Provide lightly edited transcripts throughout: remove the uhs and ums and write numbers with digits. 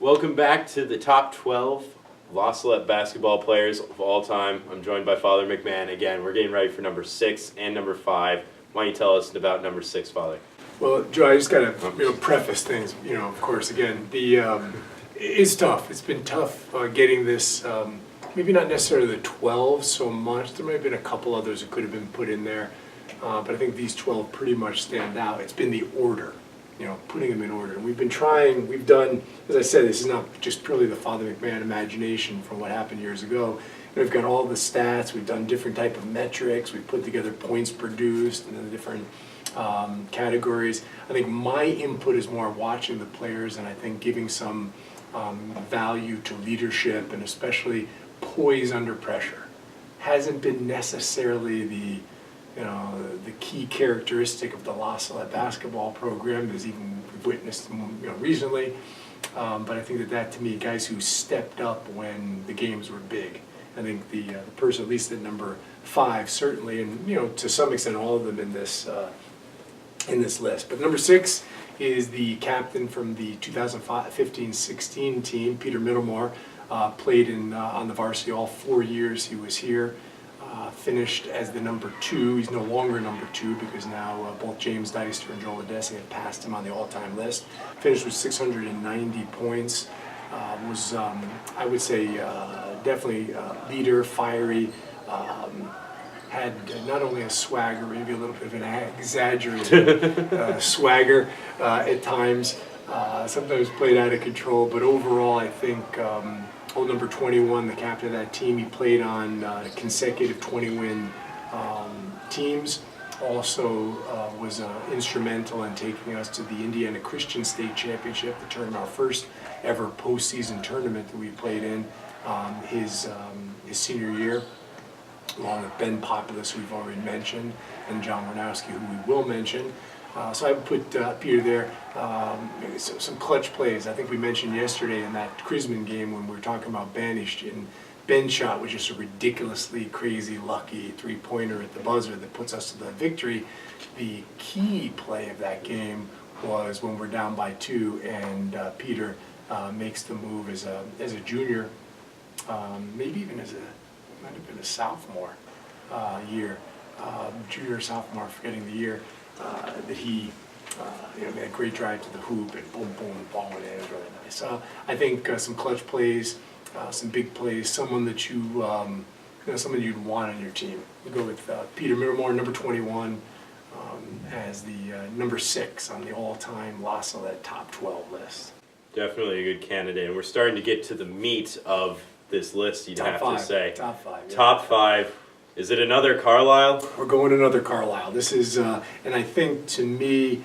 Welcome back to the top 12 Salette basketball players of all time. I'm joined by Father McMahon again. We're getting ready for number 6 and number 5. Why don't you tell us about number 6, Father? Well, Joe, I just got to preface things. Of course, again, it's tough. It's been tough getting this. Maybe not necessarily the 12 so much. There might have been a couple others that could have been put in there, but I think these 12 pretty much stand out. It's been the order. Putting them in order. And we've done, as I said, this is not just purely the Father McMahon imagination from what happened years ago. We've got all the stats, we've done different type of metrics, we've put together points produced and the different categories. I think my input is more watching the players and I think giving some value to leadership and especially poise under pressure. Hasn't been necessarily the key characteristic of the Salette basketball program, as even we've witnessed recently. But I think that to me, guys who stepped up when the games were big. I think the person, at least at number 5, certainly, and to some extent, all of them in this list. But number 6 is the captain from the 2015-16 team, Peter Middlemore. Played on the varsity all 4 years he was here. Finished as the number 2. He's no longer number 2 because now both James Deister and Joel Adesi have passed him on the all-time list. Finished with 690 points. Was, I would say, definitely leader, fiery. Had not only a swagger, maybe a little bit of an exaggerated swagger at times. Sometimes played out of control, but overall I think number 21, the captain of that team, he played on consecutive 20-win teams. Also was instrumental in taking us to the Indiana Christian State Championship, our first ever postseason tournament that we played in his senior year, along with Ben Populus, who we've already mentioned, and John Warnowski, who we will mention. So I would put Peter there. Some clutch plays. I think we mentioned yesterday in that Krisman game when we were talking about Banish, and Ben's shot was just a ridiculously crazy, lucky three-pointer at the buzzer that puts us to the victory. The key play of that game was when we're down by 2 and Peter makes the move as a junior, maybe even might have been a sophomore year, junior or sophomore, forgetting the year. That he made a great drive to the hoop and boom, boom, ball went in. It was really nice. So I think some clutch plays, some big plays, someone that someone you'd want on your team. We go with Peter Middlemore, number 21, as the number 6 on the all-time Salette top 12 list. Definitely a good candidate, and we're starting to get to the meat of this list. You'd have to say top 5. Yeah. Top 5. Is it another Carlisle? We're going another Carlisle. This is, and I think to me,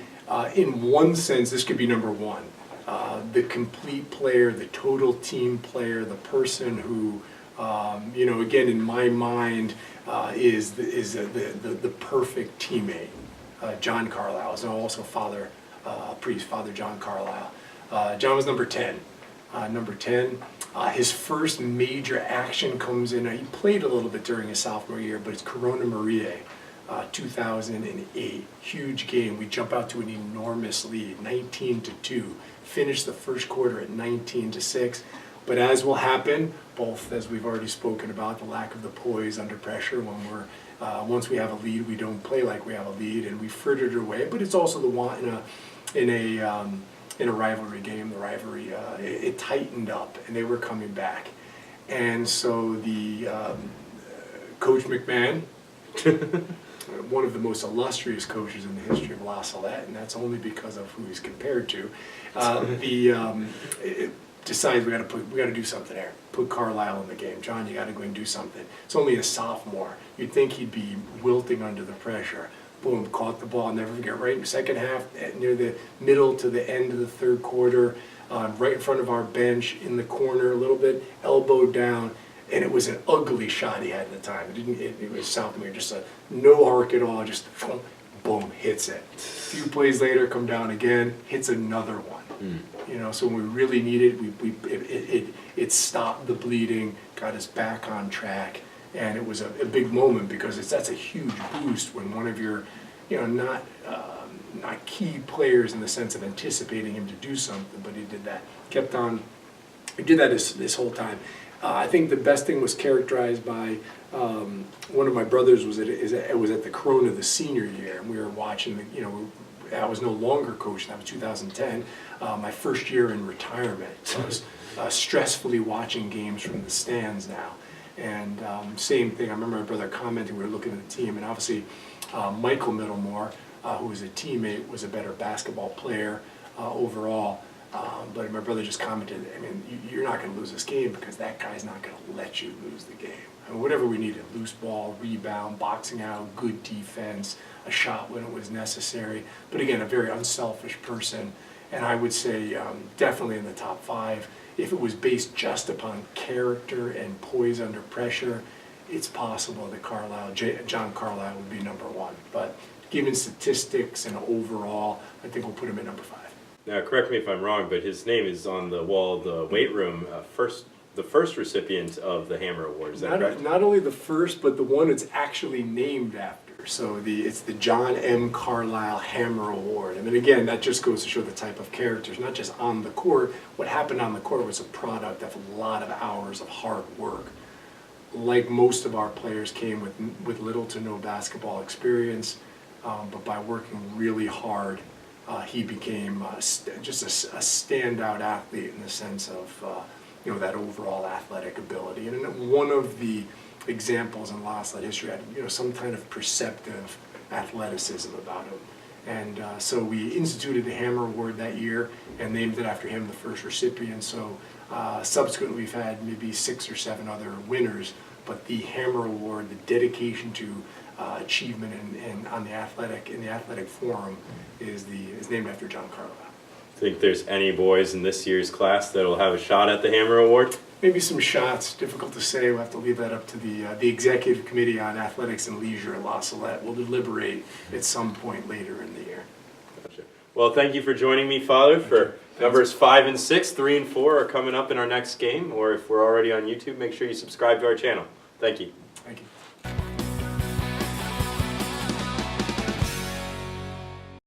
in one sense, this could be number 1. The complete player, the total team player, the person who, again, in my mind, is the perfect teammate. John Carlisle is also Father John Carlisle. John was number 10. Number 10. His first major action comes in. He played a little bit during his sophomore year, but it's Corona Maria, 2008. Huge game. We jump out to an enormous lead, 19-2. Finish the first quarter at 19-6. But as will happen, both as we've already spoken about, the lack of the poise under pressure when once we have a lead, we don't play like we have a lead, and we frittered it away. But it's also the one in a rivalry game, the rivalry, it tightened up and they were coming back. And so the Coach McMahon, one of the most illustrious coaches in the history of Salette, and that's only because of who he's compared to, decides we got to do something there. Put Carlisle in the game. John, you got to go and do something. It's only a sophomore. You'd think he'd be wilting under the pressure. Boom, caught the ball, never forget, right in the second half, near the middle to the end of the third quarter, right in front of our bench, in the corner a little bit, elbow down, and it was an ugly shot he had at the time. It was something, just no arc at all, just boom, hits it. A few plays later, come down again, hits another one. So when we really needed it stopped the bleeding, got us back on track. And it was a big moment because that's a huge boost when one of your, not key players in the sense of anticipating him to do something, but he did that. Kept on I did that this whole time. I think the best thing was characterized by one of my brothers was at the Corona the senior year, and we were watching. I was no longer coaching. That was 2010, my first year in retirement. So I was stressfully watching games from the stands now. And same thing. I remember my brother commenting. We were looking at the team, and obviously Michael Middlemore, who was a teammate, was a better basketball player overall. But my brother just commented, I mean, you're not going to lose this game because that guy's not going to let you lose the game. I mean, whatever we needed, loose ball, rebound, boxing out, good defense, a shot when it was necessary. But again, a very unselfish person. And I would say definitely in the top 5. If it was based just upon character and poise under pressure, it's possible that John Carlisle would be number 1. But given statistics and overall, I think we'll put him at number 5. Now, correct me if I'm wrong, but his name is on the wall of the weight room, the first recipient of the Hammer Award. Is that correct? Not only the first, but the one it's actually named after. So it's the John M. Carlisle Hammer Award. I mean, again, that just goes to show the type of characters, not just on the court. What happened on the court was a product of a lot of hours of hard work. Like most of our players came with little to no basketball experience, but by working really hard, he became just a standout athlete in the sense of that overall athletic ability. And one of the examples in Salette history had some kind of perceptive athleticism about him. And so we instituted the Hammer Award that year and named it after him, the first recipient. So subsequently we've had maybe 6 or 7 other winners, but the Hammer Award, the dedication to achievement in the athletic forum is named after John Carlisle. Think there's any boys in this year's class that will have a shot at the Hammer Award? Maybe some shots. Difficult to say. We'll have to leave that up to the executive committee on athletics and leisure at Salette. We'll deliberate at some point later in the year. Gotcha. Well, thank you for joining me, Father. For numbers 5 and 6, 3 and 4 are coming up in our next game. Or if we're already on YouTube, make sure you subscribe to our channel. Thank you. Thank you.